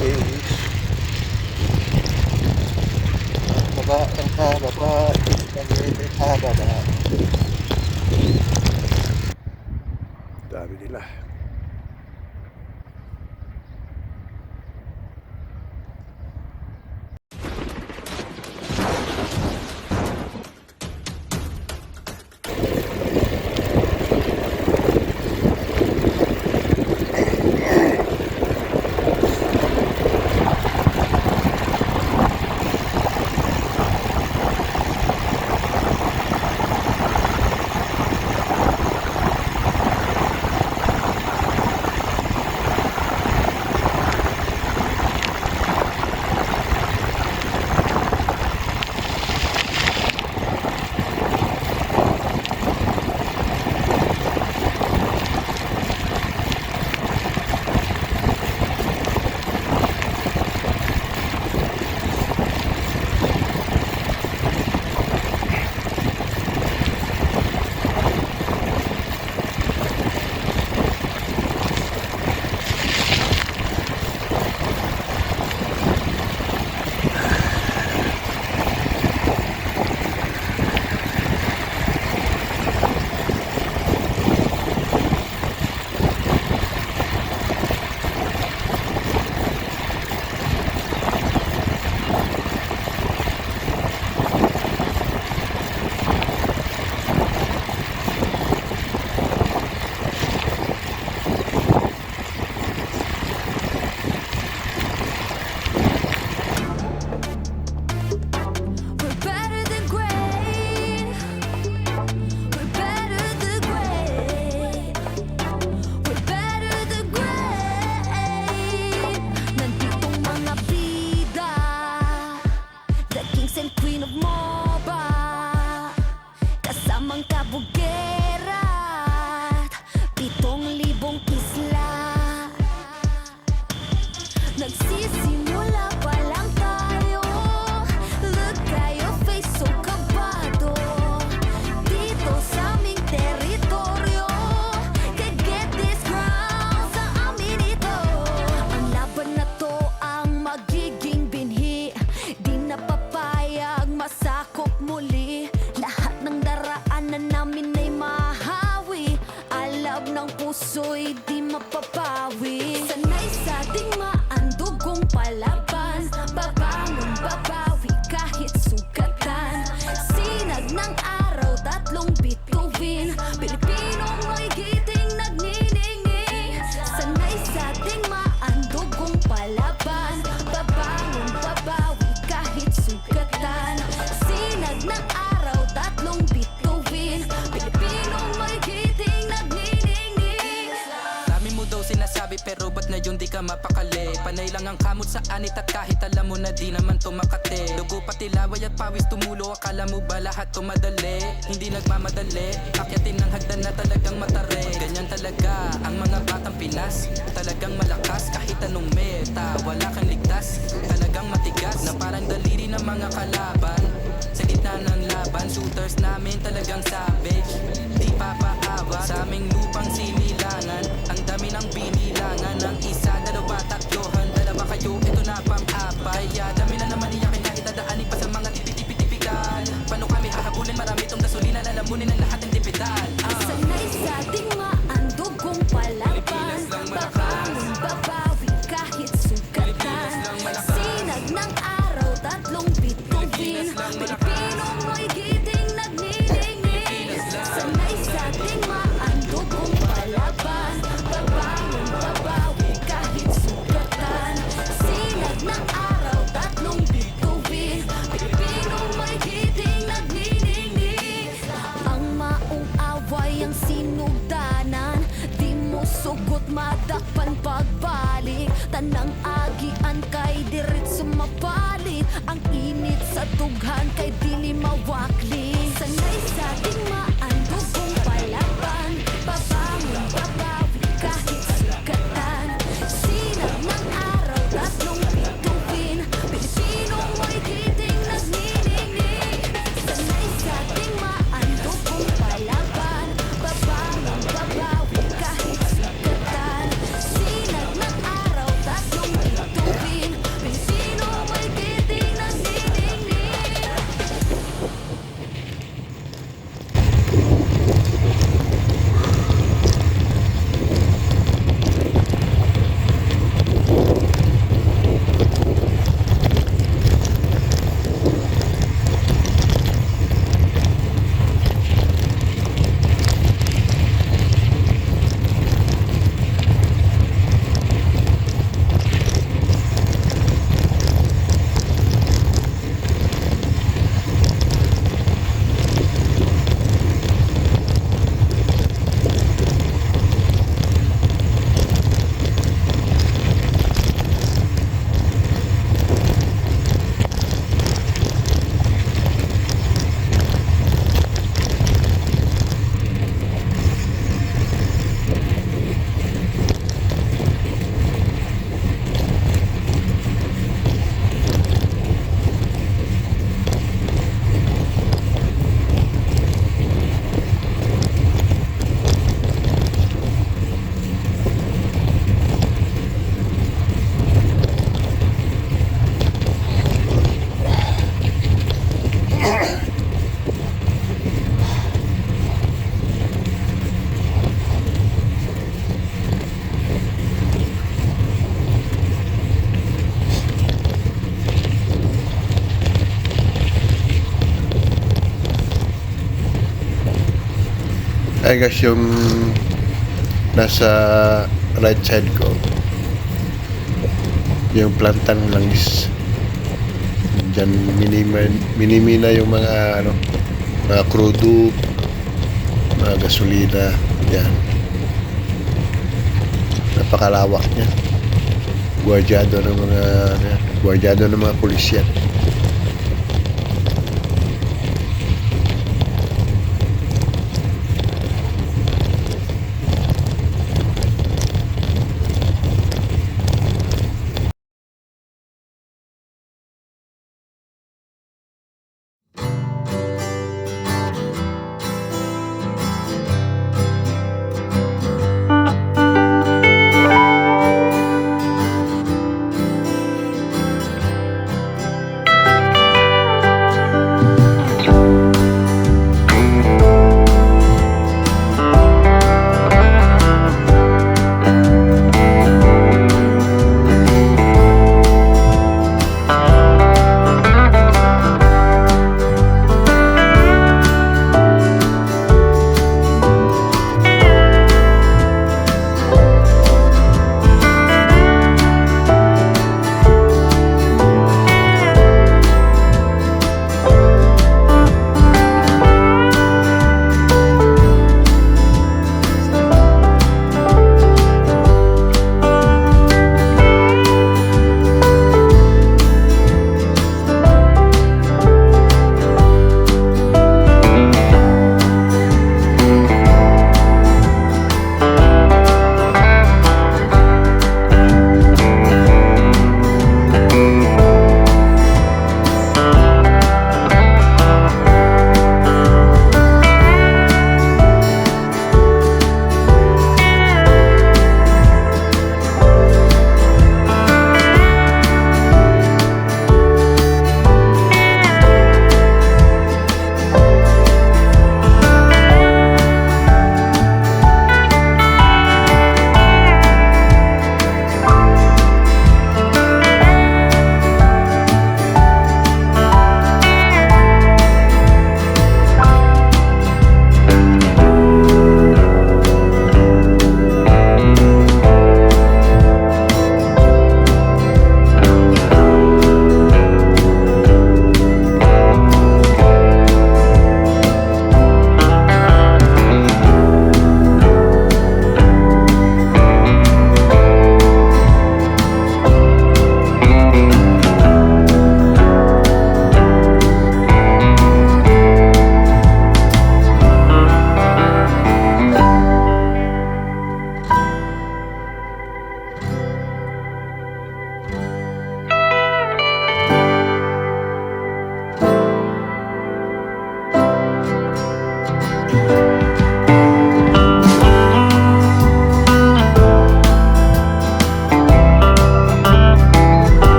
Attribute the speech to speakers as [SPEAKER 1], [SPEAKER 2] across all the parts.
[SPEAKER 1] walis. Ang hababa, hababa. Dami nila.
[SPEAKER 2] Nagsisimula pa lang tayo. Look at your face, so kabado. Dito sa aming teritoryo, can get this crown sa amin ito. Ang laban na to ang magiging binhi. Di na papayag masakop muli. Lahat ng daraanan namin ay mahawi. Alab ng puso'y di mapapawi. Sanay sa ating dugong palaban, babangon, babawi kahit sugatan. Sinag ng araw, tatlong bituin. Pilipinong may giting nagniningning. Sanay sa ating maandugong palaban, babangon, babawi kahit sugatan. Sinag ng araw, tatlong bituin. Pilipinong may giting nagniningning.
[SPEAKER 3] Dami mo daw sinasabi pero ba't na yun di ka mapakali? Panay lang ang kamot sa anit at kahit alam mo na di naman tumakate. Dugo pati laway at pawis tumulo, akala mo ba lahat tumadali? Hindi nagmamadali, akyatin ng hagdan na talagang matare. Ganyan talaga ang mga batang Pinas, talagang malakas kahit anong meta. Wala kang ligtas, talagang matigas na parang daliri ng mga kalaban. Sa gitna ng laban, shooters namin talagang savage. Di papaawa sa aming lupang sinilangan. Ang dami ng binilangan ng isa, dalawa, tatlo, dalawa kayo, ito na pang-apay. Dami na naman iyakin kahit dadaanin pa sa mga tipi-tipi-tipikal. Paano kami hahabulin? Marami itong gasolina, lalamunin ang lahat ng tipital.
[SPEAKER 2] Sanay sa ating maandugong palaban, babangon, babawi kahit sugatan. Sinag ng araw, tatlong bituin. Pilipinong may giting nagniningning. Sanay sa ating maandugong palaban, babangon, babawi kahit sugatan. Sinag ng araw, tatlong bituin. Pilipinong may giting nagniningning. Ang maong away ang sinugdanan, di mo sugot madakpan pagbalik. Tanang agian kay diretso mapalit. Ang init sa tughan kay dili mawakli. Sanay sa ating maandugong palaban, babangon, babawi kahit sugatan. Sinag ng araw, tatlong bituin. Pilipinong may giting nagniningning. Sanay sa ating maandugong palaban, babangon, babawi kahit sugatan. Sinag ng araw, tatlong bituin.
[SPEAKER 1] I guess yung nasa right side ko, yung planta ng langis. Diyan minimina yung mga mga crudo, mga gasolina, yan. Napakalawak niya. Gwardyado ng mga pulis yan.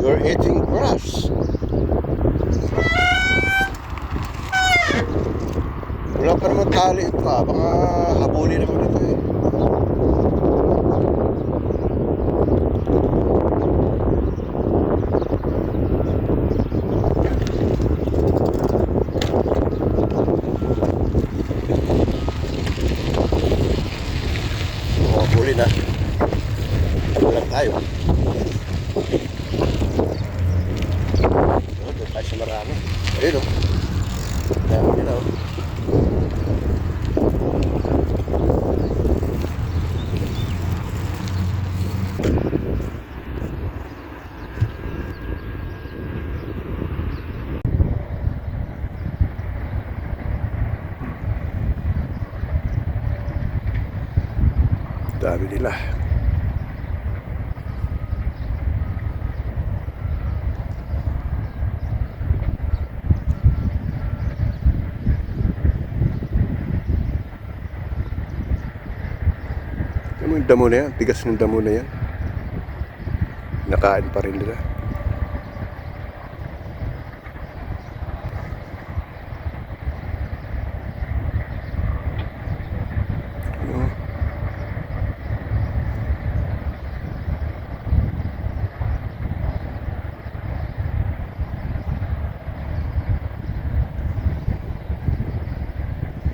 [SPEAKER 1] You're eating grass. Wala pa naman tali ito ah. Baka habulin naman ito eh. Habulin na. Habulin tayo. Doon tayo sa marami. Ayun o. Dami nila o. sabi nila. Ano yung damo na yan? Tigas ng damo na yan. Nakain pa rin nila.